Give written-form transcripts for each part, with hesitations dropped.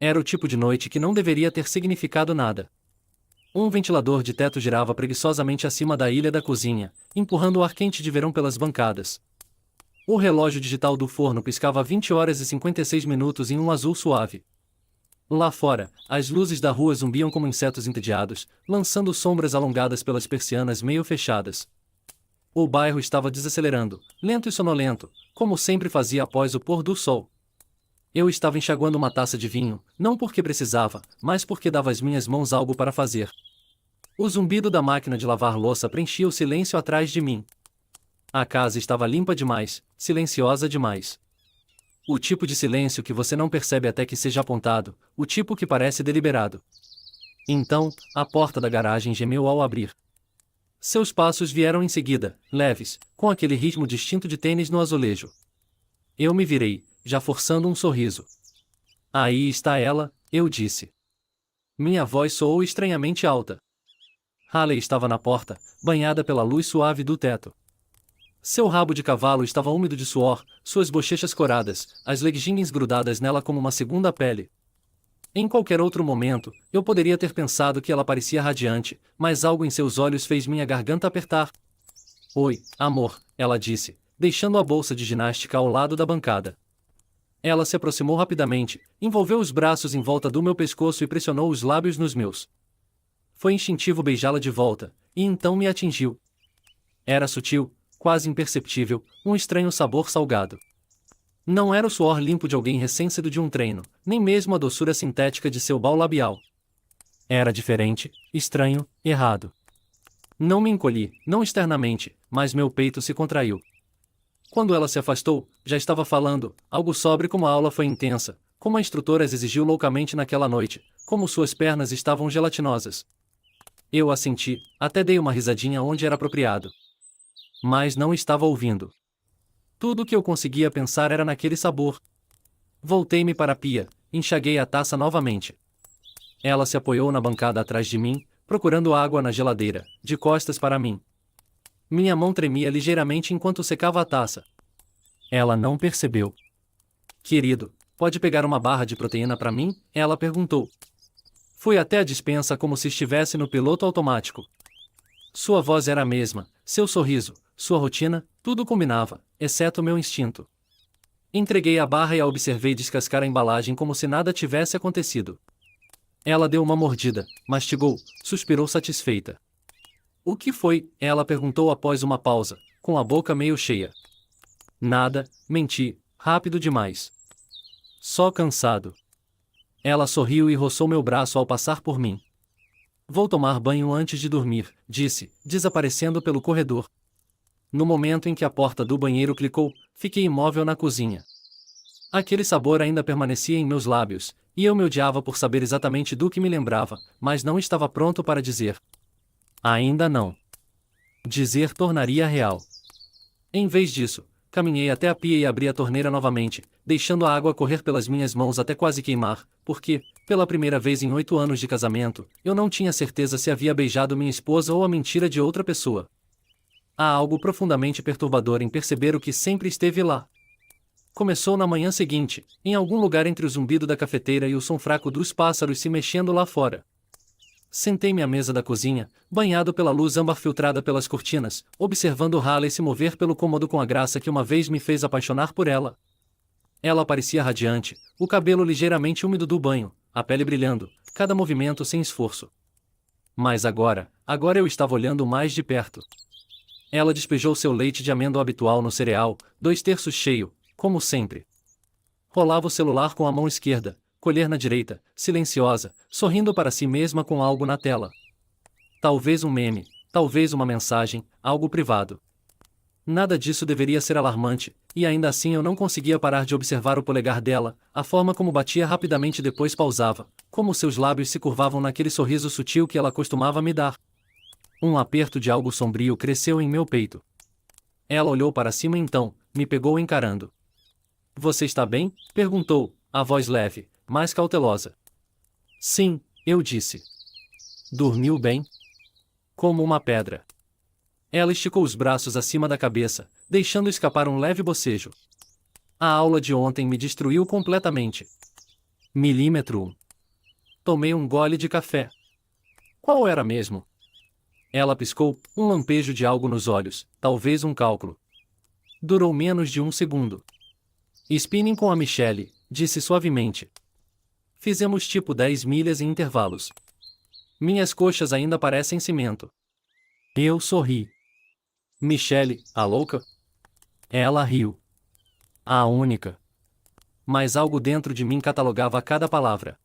Era o tipo de noite que não deveria ter significado nada. Um ventilador de teto girava preguiçosamente acima da ilha da cozinha, empurrando o ar quente de verão pelas bancadas. O relógio digital do forno piscava 20 horas e 56 minutos em um azul suave. Lá fora, as luzes da rua zumbiam como insetos entediados, lançando sombras alongadas pelas persianas meio fechadas. O bairro estava desacelerando, lento e sonolento, como sempre fazia após o pôr do sol. Eu estava enxaguando uma taça de vinho, não porque precisava, mas porque dava às minhas mãos algo para fazer. O zumbido da máquina de lavar louça preenchia o silêncio atrás de mim. A casa estava limpa demais, silenciosa demais. O tipo de silêncio que você não percebe até que seja apontado, o tipo que parece deliberado. Então, a porta da garagem gemeu ao abrir. Seus passos vieram em seguida, leves, com aquele ritmo distinto de tênis no azulejo. Eu me virei, já forçando um sorriso. Aí está ela, eu disse. Minha voz soou estranhamente alta. Haley estava na porta, banhada pela luz suave do teto. Seu rabo de cavalo estava úmido de suor, suas bochechas coradas, as leggings grudadas nela como uma segunda pele. Em qualquer outro momento, eu poderia ter pensado que ela parecia radiante, mas algo em seus olhos fez minha garganta apertar. Oi, amor, ela disse, deixando a bolsa de ginástica ao lado da bancada. Ela se aproximou rapidamente, envolveu os braços em volta do meu pescoço e pressionou os lábios nos meus. Foi instintivo beijá-la de volta, e então me atingiu. Era sutil, quase imperceptível, um estranho sabor salgado. Não era o suor limpo de alguém recém-saído de um treino, nem mesmo a doçura sintética de seu bal labial. Era diferente, estranho, errado. Não me encolhi, não externamente, mas meu peito se contraiu. Quando ela se afastou, já estava falando, algo sobre como a aula foi intensa, como a instrutora as exigiu loucamente naquela noite, como suas pernas estavam gelatinosas. Eu assenti, até dei uma risadinha onde era apropriado. Mas não estava ouvindo. Tudo o que eu conseguia pensar era naquele sabor. Voltei-me para a pia, enxaguei a taça novamente. Ela se apoiou na bancada atrás de mim, procurando água na geladeira, de costas para mim. Minha mão tremia ligeiramente enquanto secava a taça. Ela não percebeu. Querido, pode pegar uma barra de proteína para mim? Ela perguntou. Fui até a despensa como se estivesse no piloto automático. Sua voz era a mesma, seu sorriso, sua rotina, tudo combinava, exceto meu instinto. Entreguei a barra e a observei descascar a embalagem como se nada tivesse acontecido. Ela deu uma mordida, mastigou, suspirou satisfeita. O que foi? Ela perguntou após uma pausa, com a boca meio cheia. Nada, menti, rápido demais. Só cansado. Ela sorriu e roçou meu braço ao passar por mim. Vou tomar banho antes de dormir, disse, desaparecendo pelo corredor. No momento em que a porta do banheiro clicou, fiquei imóvel na cozinha. Aquele sabor ainda permanecia em meus lábios, e eu me odiava por saber exatamente do que me lembrava, mas não estava pronto para dizer. Ainda não. Dizer tornaria real. Em vez disso, caminhei até a pia e abri a torneira novamente, deixando a água correr pelas minhas mãos até quase queimar, porque, pela primeira vez em 8 anos de casamento, eu não tinha certeza se havia beijado minha esposa ou a mentira de outra pessoa. Há algo profundamente perturbador em perceber o que sempre esteve lá. Começou na manhã seguinte, em algum lugar entre o zumbido da cafeteira e o som fraco dos pássaros se mexendo lá fora. Sentei-me à mesa da cozinha, banhado pela luz âmbar filtrada pelas cortinas, observando Haley se mover pelo cômodo com a graça que uma vez me fez apaixonar por ela. Ela parecia radiante, o cabelo ligeiramente úmido do banho, a pele brilhando, cada movimento sem esforço. Mas agora eu estava olhando mais de perto. Ela despejou seu leite de amêndoa habitual no cereal, 2/3 cheio, como sempre. Rolava o celular com a mão esquerda, colher na direita, silenciosa, sorrindo para si mesma com algo na tela. Talvez um meme, talvez uma mensagem, algo privado. Nada disso deveria ser alarmante, e ainda assim eu não conseguia parar de observar o polegar dela, a forma como batia rapidamente e depois pausava, como seus lábios se curvavam naquele sorriso sutil que ela costumava me dar. Um aperto de algo sombrio cresceu em meu peito. Ela olhou para cima então, me pegou encarando. Você está bem? Perguntou, a voz leve, mas cautelosa. Sim, eu disse. Dormiu bem? Como uma pedra. Ela esticou os braços acima da cabeça, deixando escapar um leve bocejo. A aula de ontem me destruiu completamente. Milímetro 1. Tomei um gole de café. Qual era mesmo? Ela piscou, um lampejo de algo nos olhos, talvez um cálculo. Durou menos de um segundo. Spinning com a Michelle, disse suavemente. Fizemos tipo 10 milhas em intervalos. Minhas coxas ainda parecem cimento. Eu sorri. Michelle, a louca? Ela riu. A única. Mas algo dentro de mim catalogava cada palavra.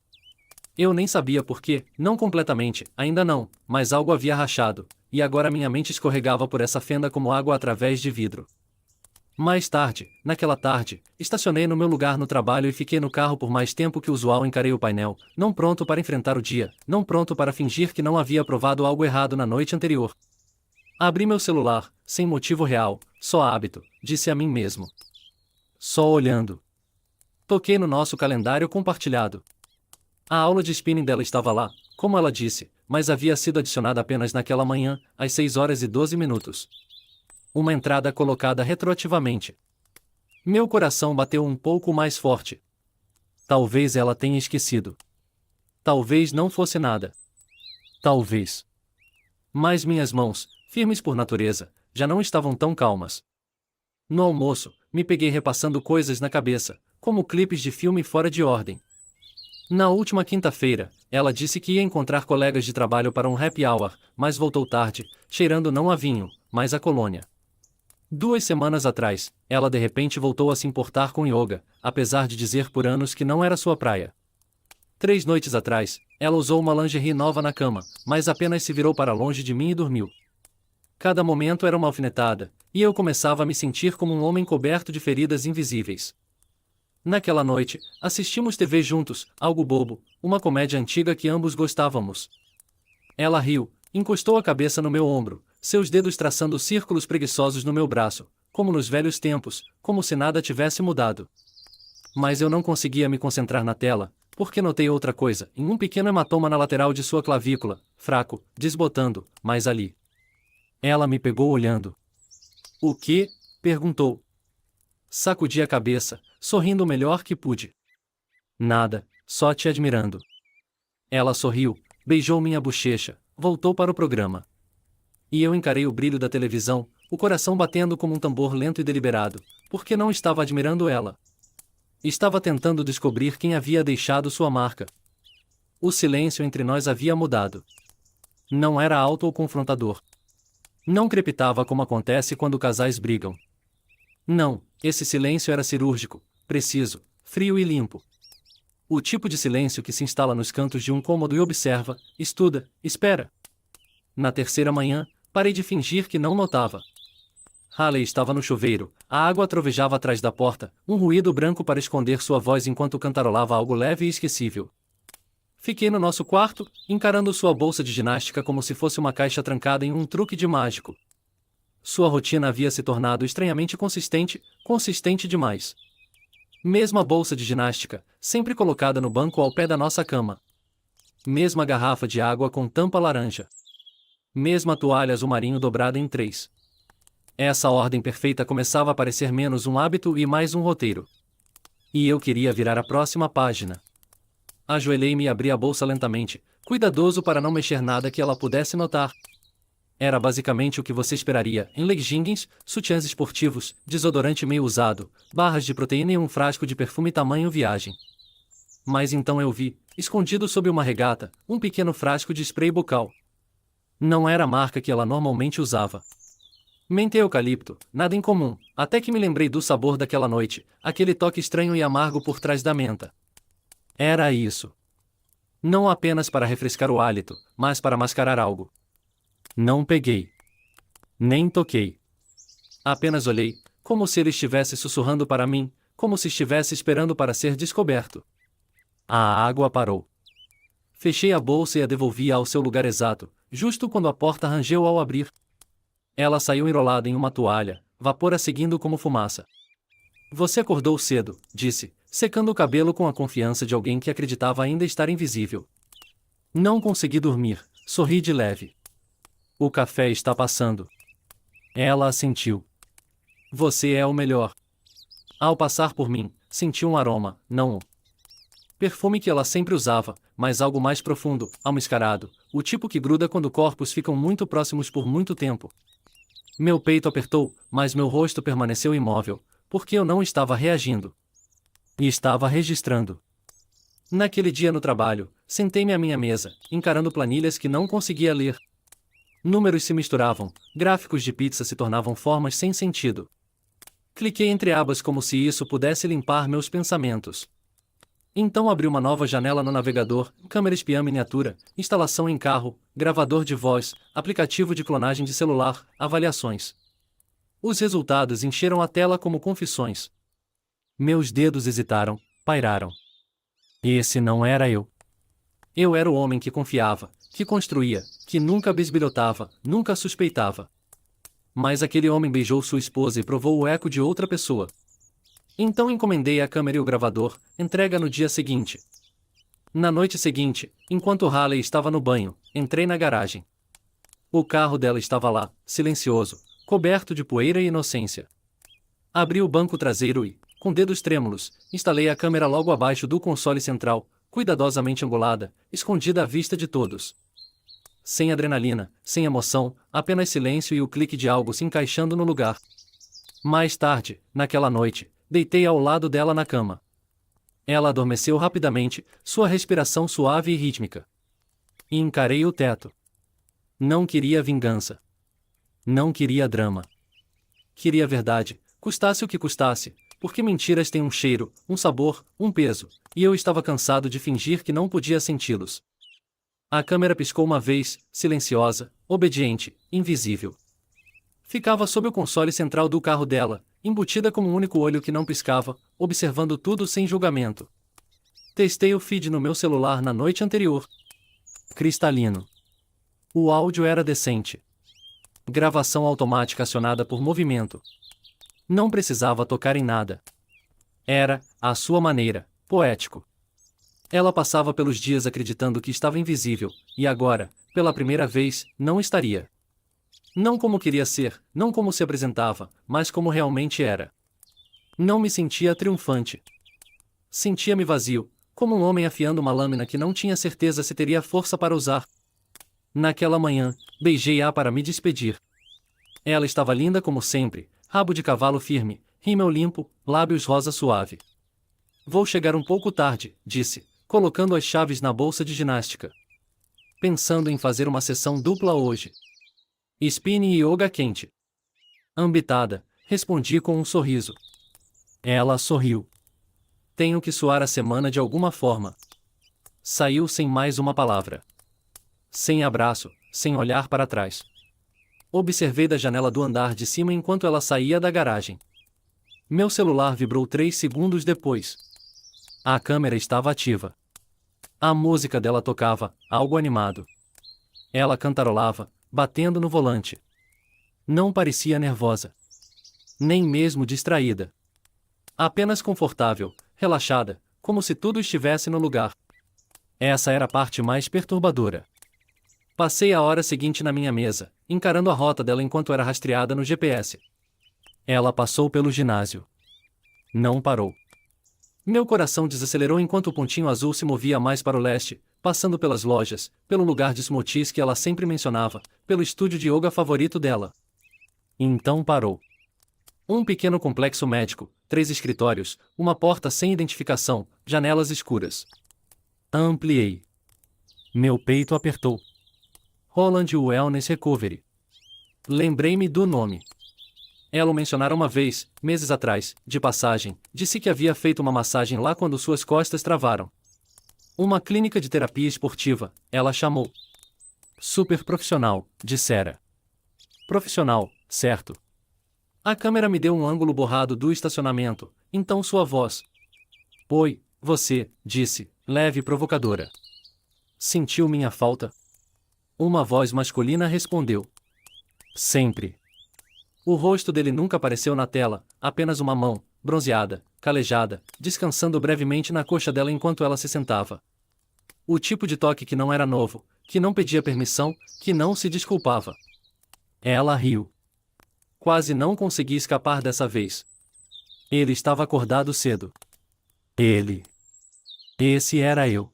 Eu nem sabia por quê, não completamente, ainda não, mas algo havia rachado, e agora minha mente escorregava por essa fenda como água através de vidro. Mais tarde, naquela tarde, estacionei no meu lugar no trabalho e fiquei no carro por mais tempo que o usual. Encarei o painel, não pronto para enfrentar o dia, não pronto para fingir que não havia provado algo errado na noite anterior. Abri meu celular, sem motivo real, só hábito, disse a mim mesmo. Só olhando. Toquei no nosso calendário compartilhado. A aula de spinning dela estava lá, como ela disse, mas havia sido adicionada apenas naquela manhã, às 6h12. Uma entrada colocada retroativamente. Meu coração bateu um pouco mais forte. Talvez ela tenha esquecido. Talvez não fosse nada. Talvez. Mas minhas mãos, firmes por natureza, já não estavam tão calmas. No almoço, me peguei repassando coisas na cabeça, como clipes de filme fora de ordem. Na última quinta-feira, ela disse que ia encontrar colegas de trabalho para um happy hour, mas voltou tarde, cheirando não a vinho, mas a colônia. 2 semanas atrás, ela de repente voltou a se importar com yoga, apesar de dizer por anos que não era sua praia. 3 noites atrás, ela usou uma lingerie nova na cama, mas apenas se virou para longe de mim e dormiu. Cada momento era uma alfinetada, e eu começava a me sentir como um homem coberto de feridas invisíveis. Naquela noite, assistimos TV juntos, algo bobo, uma comédia antiga que ambos gostávamos. Ela riu, encostou a cabeça no meu ombro, seus dedos traçando círculos preguiçosos no meu braço, como nos velhos tempos, como se nada tivesse mudado. Mas eu não conseguia me concentrar na tela, porque notei outra coisa, em um pequeno hematoma na lateral de sua clavícula, fraco, desbotando, mas ali. Ela me pegou olhando. O quê? Perguntou. Sacudi a cabeça, sorrindo o melhor que pude. Nada, só te admirando. Ela sorriu, beijou minha bochecha, voltou para o programa. E eu encarei o brilho da televisão, o coração batendo como um tambor lento e deliberado, porque não estava admirando ela. Estava tentando descobrir quem havia deixado sua marca. O silêncio entre nós havia mudado. Não era alto ou confrontador. Não crepitava como acontece quando casais brigam. Não, esse silêncio era cirúrgico, preciso, frio e limpo. O tipo de silêncio que se instala nos cantos de um cômodo e observa, estuda, espera. Na terceira manhã, parei de fingir que não notava. Haley estava no chuveiro, a água trovejava atrás da porta, um ruído branco para esconder sua voz enquanto cantarolava algo leve e esquecível. Fiquei no nosso quarto, encarando sua bolsa de ginástica como se fosse uma caixa trancada em um truque de mágico. Sua rotina havia se tornado estranhamente consistente demais. Mesma bolsa de ginástica, sempre colocada no banco ao pé da nossa cama. Mesma garrafa de água com tampa laranja. Mesma toalha azul marinho dobrada em 3. Essa ordem perfeita começava a parecer menos um hábito e mais um roteiro. E eu queria virar a próxima página. Ajoelhei-me e abri a bolsa lentamente, cuidadoso para não mexer nada que ela pudesse notar. Era basicamente o que você esperaria, em leggings, sutiãs esportivos, desodorante meio usado, barras de proteína e um frasco de perfume tamanho viagem. Mas então eu vi, escondido sob uma regata, um pequeno frasco de spray bucal. Não era a marca que ela normalmente usava. Menta e eucalipto, nada em comum, até que me lembrei do sabor daquela noite, aquele toque estranho e amargo por trás da menta. Era isso. Não apenas para refrescar o hálito, mas para mascarar algo. Não peguei. Nem toquei. Apenas olhei, como se ele estivesse sussurrando para mim, como se estivesse esperando para ser descoberto. A água parou. Fechei a bolsa e a devolvi ao seu lugar exato, justo quando a porta rangeu ao abrir. Ela saiu enrolada em uma toalha, vapor a seguindo como fumaça. Você acordou cedo, disse, secando o cabelo com a confiança de alguém que acreditava ainda estar invisível. Não consegui dormir, sorri de leve. O café está passando. Ela assentiu. Você é o melhor. Ao passar por mim, senti um aroma, não o perfume que ela sempre usava, mas algo mais profundo, almiscarado, o tipo que gruda quando corpos ficam muito próximos por muito tempo. Meu peito apertou, mas meu rosto permaneceu imóvel, porque eu não estava reagindo. E estava registrando. Naquele dia no trabalho, sentei-me à minha mesa, encarando planilhas que não conseguia ler. Números se misturavam, gráficos de pizza se tornavam formas sem sentido. Cliquei entre abas como se isso pudesse limpar meus pensamentos. Então abri uma nova janela no navegador, câmera espiã miniatura, instalação em carro, gravador de voz, aplicativo de clonagem de celular, avaliações. Os resultados encheram a tela como confissões. Meus dedos hesitaram, pairaram. Esse não era eu. Eu era o homem que confiava, que construía, que nunca bisbilhotava, nunca suspeitava. Mas aquele homem beijou sua esposa e provou o eco de outra pessoa. Então encomendei a câmera e o gravador, entrega no dia seguinte. Na noite seguinte, enquanto Halley estava no banho, entrei na garagem. O carro dela estava lá, silencioso, coberto de poeira e inocência. Abri o banco traseiro e, com dedos trêmulos, instalei a câmera logo abaixo do console central, cuidadosamente angulada, escondida à vista de todos. Sem adrenalina, sem emoção, apenas silêncio e o clique de algo se encaixando no lugar. Mais tarde, naquela noite, deitei ao lado dela na cama. Ela adormeceu rapidamente, sua respiração suave e rítmica. E encarei o teto. Não queria vingança. Não queria drama. Queria verdade, custasse o que custasse, porque mentiras têm um cheiro, um sabor, um peso, e eu estava cansado de fingir que não podia senti-los. A câmera piscou uma vez, silenciosa, obediente, invisível. Ficava sob o console central do carro dela, embutida como um único olho que não piscava, observando tudo sem julgamento. Testei o feed no meu celular na noite anterior. Cristalino. O áudio era decente. Gravação automática acionada por movimento. Não precisava tocar em nada. Era, à sua maneira, poético. Ela passava pelos dias acreditando que estava invisível, e agora, pela primeira vez, não estaria. Não como queria ser, não como se apresentava, mas como realmente era. Não me sentia triunfante. Sentia-me vazio, como um homem afiando uma lâmina que não tinha certeza se teria força para usar. Naquela manhã, beijei-a para me despedir. Ela estava linda como sempre, rabo de cavalo firme, rímel limpo, lábios rosa suave. Vou chegar um pouco tarde, disse, colocando as chaves na bolsa de ginástica. Pensando em fazer uma sessão dupla hoje. Spinning e yoga quente. Ambitada, respondi com um sorriso. Ela sorriu. Tenho que suar a semana de alguma forma. Saiu sem mais uma palavra. Sem abraço, sem olhar para trás. Observei da janela do andar de cima enquanto ela saía da garagem. Meu celular vibrou 3 segundos depois. A câmera estava ativa. A música dela tocava, algo animado. Ela cantarolava, batendo no volante. Não parecia nervosa. Nem mesmo distraída. Apenas confortável, relaxada, como se tudo estivesse no lugar. Essa era a parte mais perturbadora. Passei a hora seguinte na minha mesa, encarando a rota dela enquanto era rastreada no GPS. Ela passou pelo ginásio. Não parou. Meu coração desacelerou enquanto o pontinho azul se movia mais para o leste, passando pelas lojas, pelo lugar de smoothies que ela sempre mencionava, pelo estúdio de yoga favorito dela. Então parou. Um pequeno complexo médico, 3 escritórios, uma porta sem identificação, janelas escuras. Ampliei. Meu peito apertou. Holland Wellness Recovery. Lembrei-me do nome. Ela o mencionara uma vez, meses atrás, de passagem, disse que havia feito uma massagem lá quando suas costas travaram. Uma clínica de terapia esportiva, ela chamou. Super profissional, dissera. Profissional, certo. A câmera me deu um ângulo borrado do estacionamento, então sua voz. Oi, você, disse, leve e provocadora. Sentiu minha falta? Uma voz masculina respondeu. Sempre. O rosto dele nunca apareceu na tela, apenas uma mão, bronzeada, calejada, descansando brevemente na coxa dela enquanto ela se sentava. O tipo de toque que não era novo, que não pedia permissão, que não se desculpava. Ela riu. Quase não consegui escapar dessa vez. Ele estava acordado cedo. Ele Esse era eu.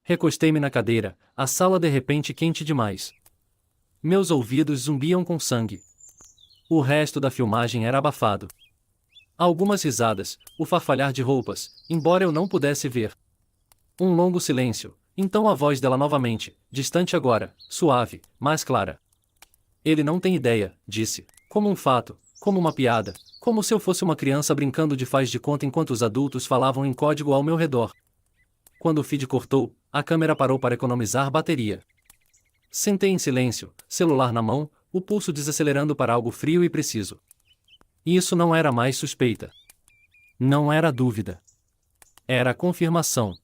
Recostei-me na cadeira, a sala de repente quente demais. Meus ouvidos zumbiam com sangue. O resto da filmagem era abafado. Algumas risadas, o farfalhar de roupas, embora eu não pudesse ver. Um longo silêncio, então a voz dela novamente, distante agora, suave, mais clara. Ele não tem ideia, disse, como um fato, como uma piada, como se eu fosse uma criança brincando de faz de conta enquanto os adultos falavam em código ao meu redor. Quando o feed cortou, a câmera parou para economizar bateria. Sentei em silêncio, celular na mão, o pulso desacelerando para algo frio e preciso. E isso não era mais suspeita. Não era dúvida. Era confirmação.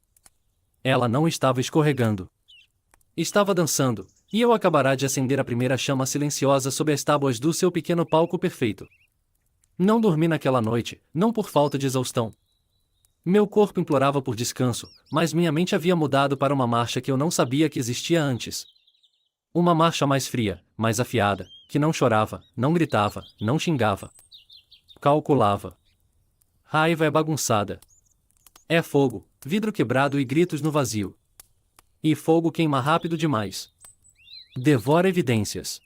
Ela não estava escorregando. Estava dançando, e eu acabará de acender a primeira chama silenciosa sob as tábuas do seu pequeno palco perfeito. Não dormi naquela noite, não por falta de exaustão. Meu corpo implorava por descanso, mas minha mente havia mudado para uma marcha que eu não sabia que existia antes. Uma marcha mais fria, mais afiada, que não chorava, não gritava, não xingava. Calculava. Raiva é bagunçada. É fogo, vidro quebrado e gritos no vazio. E fogo queima rápido demais. Devora evidências.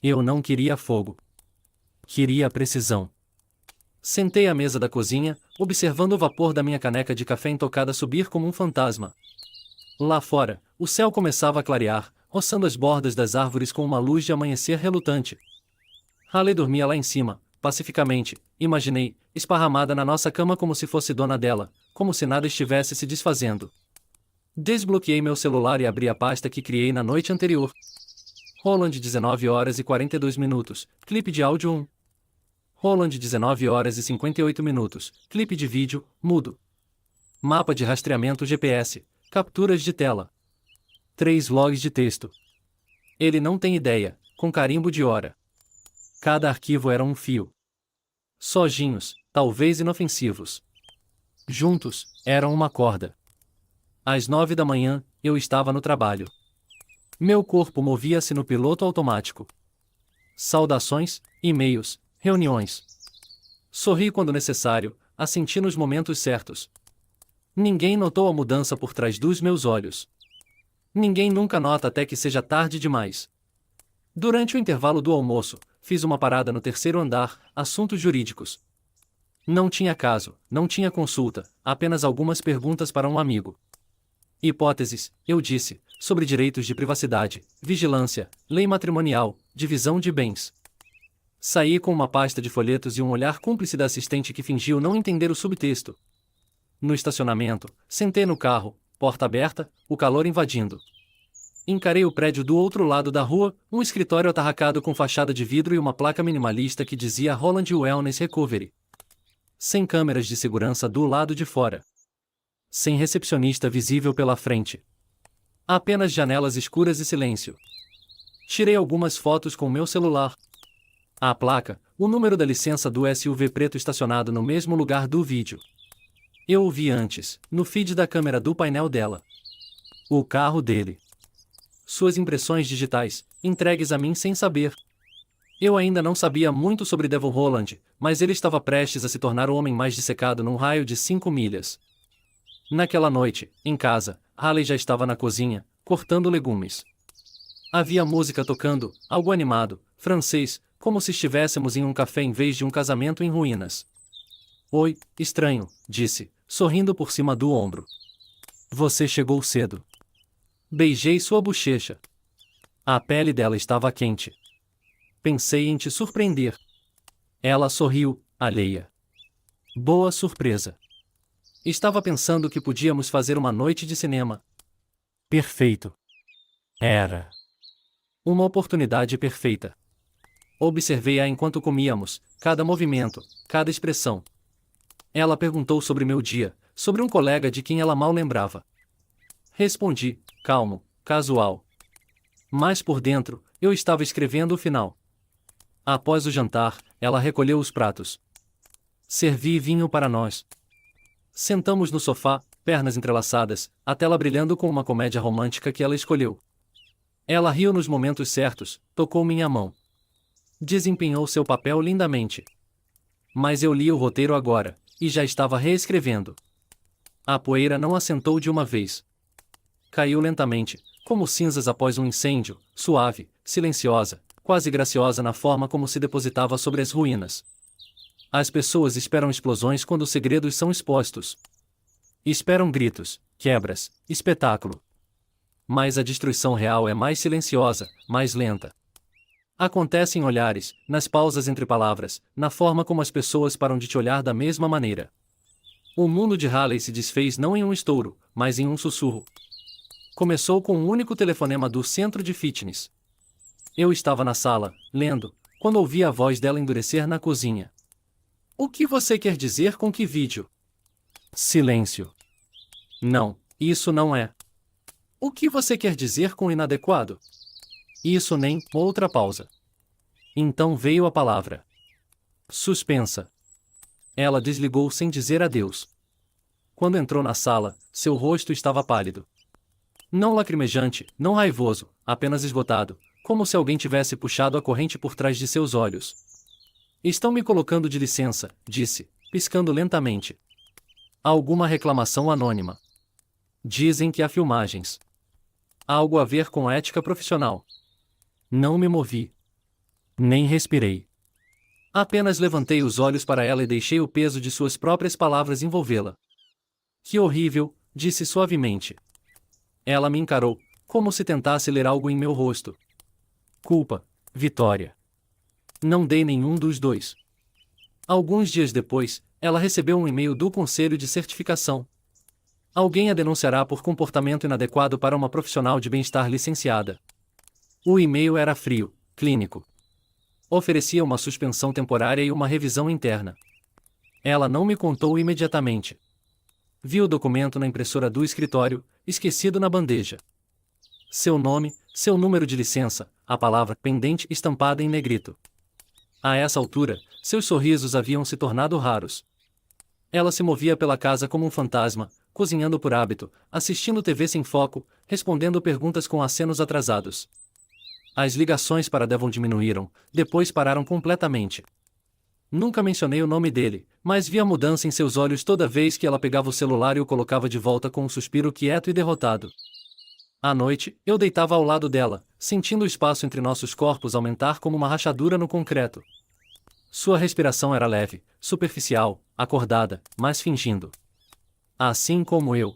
Eu não queria fogo. Queria precisão. Sentei à mesa da cozinha, observando o vapor da minha caneca de café intocada subir como um fantasma. Lá fora, o céu começava a clarear, roçando as bordas das árvores com uma luz de amanhecer relutante. Haley dormia lá em cima, pacificamente, imaginei, esparramada na nossa cama como se fosse dona dela, como se nada estivesse se desfazendo. Desbloqueei meu celular e abri a pasta que criei na noite anterior. Roland 19 horas e 42 minutos, clipe de áudio 1. Roland 19 horas e 58 minutos, clipe de vídeo, mudo. Mapa de rastreamento GPS, capturas de tela. 3 logs de texto. Ele não tem ideia, com carimbo de hora. Cada arquivo era um fio. Sojinhos, talvez inofensivos. Juntos, eram uma corda. Às 9 da manhã, eu estava no trabalho. Meu corpo movia-se no piloto automático. Saudações, e-mails, reuniões. Sorri quando necessário, assenti nos momentos certos. Ninguém notou a mudança por trás dos meus olhos. Ninguém nunca nota até que seja tarde demais. Durante o intervalo do almoço, fiz uma parada no terceiro andar, assuntos jurídicos. Não tinha caso, não tinha consulta, apenas algumas perguntas para um amigo. Hipóteses, eu disse, sobre direitos de privacidade, vigilância, lei matrimonial, divisão de bens. Saí com uma pasta de folhetos e um olhar cúmplice da assistente que fingiu não entender o subtexto. No estacionamento, sentei no carro, porta aberta, o calor invadindo. Encarei o prédio do outro lado da rua, um escritório atarracado com fachada de vidro e uma placa minimalista que dizia Roland Wellness Recovery. Sem câmeras de segurança do lado de fora. Sem recepcionista visível pela frente. Apenas janelas escuras e silêncio. Tirei algumas fotos com meu celular. A placa, o número da licença do SUV preto estacionado no mesmo lugar do vídeo. Eu o vi antes, no feed da câmera do painel dela. O carro dele. Suas impressões digitais, entregues a mim sem saber. Eu ainda não sabia muito sobre Devon Roland, mas ele estava prestes a se tornar o homem mais dissecado num raio de 5 milhas. Naquela noite, em casa, Haley já estava na cozinha, cortando legumes. Havia música tocando, algo animado, francês, como se estivéssemos em um café em vez de um casamento em ruínas. Oi, estranho, disse, sorrindo por cima do ombro. Você chegou cedo. Beijei sua bochecha. A pele dela estava quente. Pensei em te surpreender. Ela sorriu, alheia. Boa surpresa. Estava pensando que podíamos fazer uma noite de cinema. Perfeito. Era. Uma oportunidade perfeita. Observei-a enquanto comíamos, cada movimento, cada expressão. Ela perguntou sobre meu dia, sobre um colega de quem ela mal lembrava. Respondi, calmo, casual. Mas por dentro, eu estava escrevendo o final. Após o jantar, ela recolheu os pratos. Servi vinho para nós. Sentamos no sofá, pernas entrelaçadas, a tela brilhando com uma comédia romântica que ela escolheu. Ela riu nos momentos certos, tocou minha mão. Desempenhou seu papel lindamente. Mas eu li o roteiro agora, e já estava reescrevendo. A poeira não assentou de uma vez. Caiu lentamente, como cinzas após um incêndio, suave, silenciosa, quase graciosa na forma como se depositava sobre as ruínas. As pessoas esperam explosões quando os segredos são expostos. Esperam gritos, quebras, espetáculo. Mas a destruição real é mais silenciosa, mais lenta. Acontece em olhares, nas pausas entre palavras, na forma como as pessoas param de te olhar da mesma maneira. O mundo de Halley se desfez não em um estouro, mas em um sussurro. Começou com um único telefonema do centro de fitness. Eu estava na sala, lendo, quando ouvi a voz dela endurecer na cozinha. O que você quer dizer com que vídeo? Silêncio. Não, isso não é. O que você quer dizer com inadequado? Isso nem, outra pausa. Então veio a palavra. Suspensa. Ela desligou sem dizer adeus. Quando entrou na sala, seu rosto estava pálido. Não lacrimejante, não raivoso, apenas esgotado, como se alguém tivesse puxado a corrente por trás de seus olhos. Estão me colocando de licença, disse, piscando lentamente. Há alguma reclamação anônima. Dizem que há filmagens. Há algo a ver com ética profissional. Não me movi. Nem respirei. Apenas levantei os olhos para ela e deixei o peso de suas próprias palavras envolvê-la. Que horrível, disse suavemente. Ela me encarou, como se tentasse ler algo em meu rosto. Culpa, Vitória. Não dei nenhum dos dois. Alguns dias depois, ela recebeu um e-mail do Conselho de Certificação. Alguém a denunciará por comportamento inadequado para uma profissional de bem-estar licenciada. O e-mail era frio, clínico. Oferecia uma suspensão temporária e uma revisão interna. Ela não me contou imediatamente. Vi o documento na impressora do escritório, esquecido na bandeja. Seu nome, seu número de licença, a palavra pendente estampada em negrito. A essa altura, seus sorrisos haviam se tornado raros. Ela se movia pela casa como um fantasma, cozinhando por hábito, assistindo TV sem foco, respondendo perguntas com acenos atrasados. As ligações para Devon diminuíram, depois pararam completamente. Nunca mencionei o nome dele, mas vi a mudança em seus olhos toda vez que ela pegava o celular e o colocava de volta com um suspiro quieto e derrotado. À noite, eu deitava ao lado dela, sentindo o espaço entre nossos corpos aumentar como uma rachadura no concreto. Sua respiração era leve, superficial, acordada, mas fingindo. Assim como eu.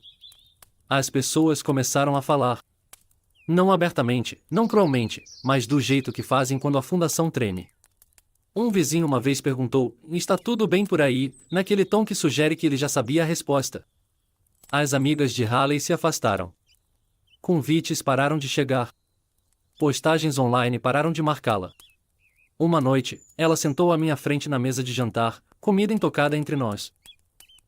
As pessoas começaram a falar. Não abertamente, não cruelmente, mas do jeito que fazem quando a fundação treme. Um vizinho uma vez perguntou: está tudo bem por aí, naquele tom que sugere que ele já sabia a resposta. As amigas de Halley se afastaram. Convites pararam de chegar. Postagens online pararam de marcá-la. Uma noite, ela sentou à minha frente na mesa de jantar, comida intocada entre nós.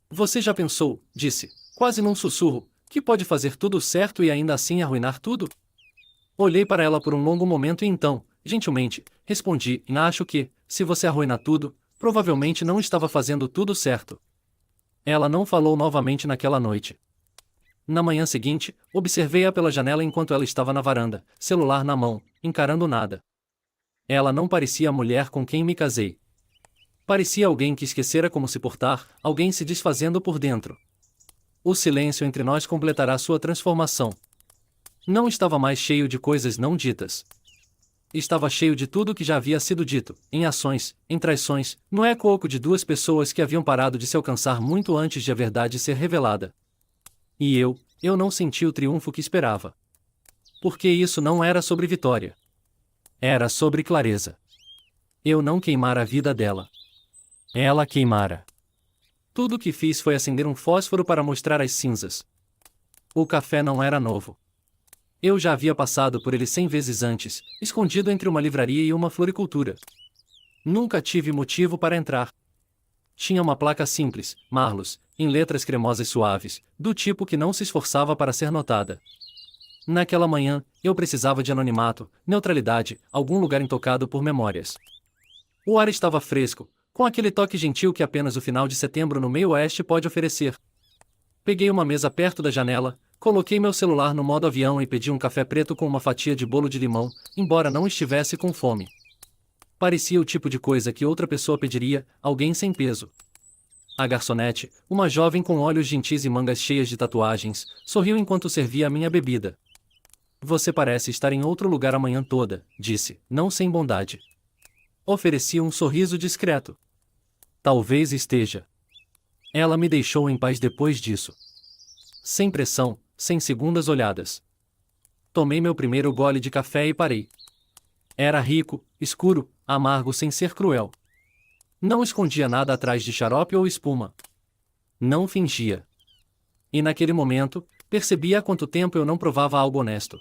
Você já pensou, disse, quase num sussurro, que pode fazer tudo certo e ainda assim arruinar tudo? Olhei para ela por um longo momento e então, gentilmente, respondi: acho que, se você arruinar tudo, provavelmente não estava fazendo tudo certo. Ela não falou novamente naquela noite. Na manhã seguinte, observei-a pela janela enquanto ela estava na varanda, celular na mão, encarando nada. Ela não parecia a mulher com quem me casei. Parecia alguém que esquecera como se portar, alguém se desfazendo por dentro. O silêncio entre nós completará sua transformação. Não estava mais cheio de coisas não ditas. Estava cheio de tudo que já havia sido dito, em ações, em traições, no eco oco de duas pessoas que haviam parado de se alcançar muito antes de a verdade ser revelada. E eu não senti o triunfo que esperava. Porque isso não era sobre vitória. Era sobre clareza. Eu não queimara a vida dela. Ela queimara. Tudo o que fiz foi acender um fósforo para mostrar as cinzas. O café não era novo. Eu já havia passado por ele 100 vezes antes, escondido entre uma livraria e uma floricultura. Nunca tive motivo para entrar. Tinha uma placa simples, Marlos, em letras cremosas suaves, do tipo que não se esforçava para ser notada. Naquela manhã, eu precisava de anonimato, neutralidade, algum lugar intocado por memórias. O ar estava fresco, com aquele toque gentil que apenas o final de setembro no meio-oeste pode oferecer. Peguei uma mesa perto da janela, coloquei meu celular no modo avião e pedi um café preto com uma fatia de bolo de limão, embora não estivesse com fome. Parecia o tipo de coisa que outra pessoa pediria, alguém sem peso. A garçonete, uma jovem com olhos gentis e mangas cheias de tatuagens, sorriu enquanto servia a minha bebida. Você parece estar em outro lugar a manhã toda, disse, não sem bondade. Ofereci um sorriso discreto. Talvez esteja. Ela me deixou em paz depois disso. Sem pressão, sem segundas olhadas. Tomei meu primeiro gole de café e parei. Era rico, escuro, amargo sem ser cruel. Não escondia nada atrás de xarope ou espuma. Não fingia. E naquele momento, percebi há quanto tempo eu não provava algo honesto.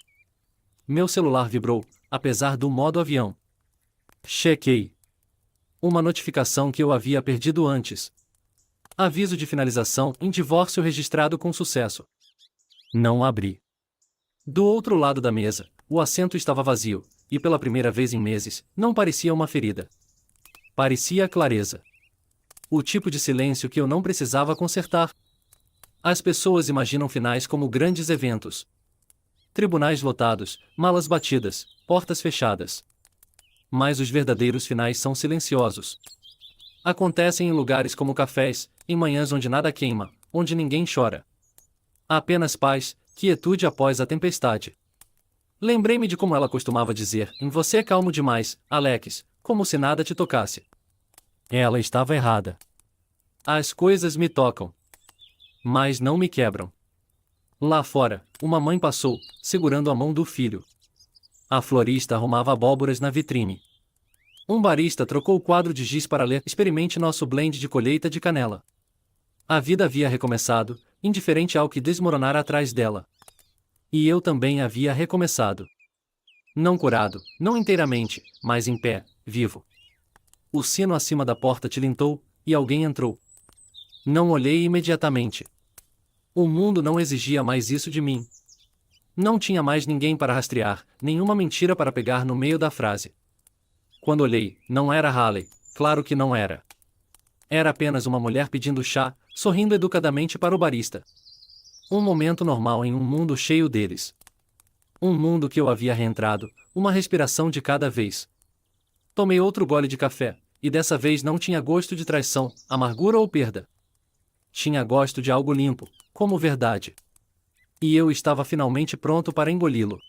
Meu celular vibrou, apesar do modo avião. Chequei. Uma notificação que eu havia perdido antes. Aviso de finalização em divórcio registrado com sucesso. Não abri. Do outro lado da mesa, o assento estava vazio, e pela primeira vez em meses, não parecia uma ferida. Parecia clareza. O tipo de silêncio que eu não precisava consertar. As pessoas imaginam finais como grandes eventos. Tribunais lotados, malas batidas, portas fechadas. Mas os verdadeiros finais são silenciosos. Acontecem em lugares como cafés, em manhãs onde nada queima, onde ninguém chora. Há apenas paz, quietude após a tempestade. Lembrei-me de como ela costumava dizer, você é calmo demais, Alex, como se nada te tocasse. Ela estava errada. As coisas me tocam. Mas não me quebram. Lá fora, uma mãe passou, segurando a mão do filho. A florista arrumava abóboras na vitrine. Um barista trocou o quadro de giz para ler Experimente nosso blend de colheita de canela. A vida havia recomeçado, indiferente ao que desmoronara atrás dela. E eu também havia recomeçado. Não curado, não inteiramente, mas em pé, vivo. O sino acima da porta tilintou, e alguém entrou. Não olhei imediatamente. O mundo não exigia mais isso de mim. Não tinha mais ninguém para rastrear, nenhuma mentira para pegar no meio da frase. Quando olhei, não era Haley, claro que não era. Era apenas uma mulher pedindo chá, sorrindo educadamente para o barista. Um momento normal em um mundo cheio deles. Um mundo que eu havia reentrado, uma respiração de cada vez. Tomei outro gole de café, e dessa vez não tinha gosto de traição, amargura ou perda. Tinha gosto de algo limpo, como verdade. E eu estava finalmente pronto para engoli-lo.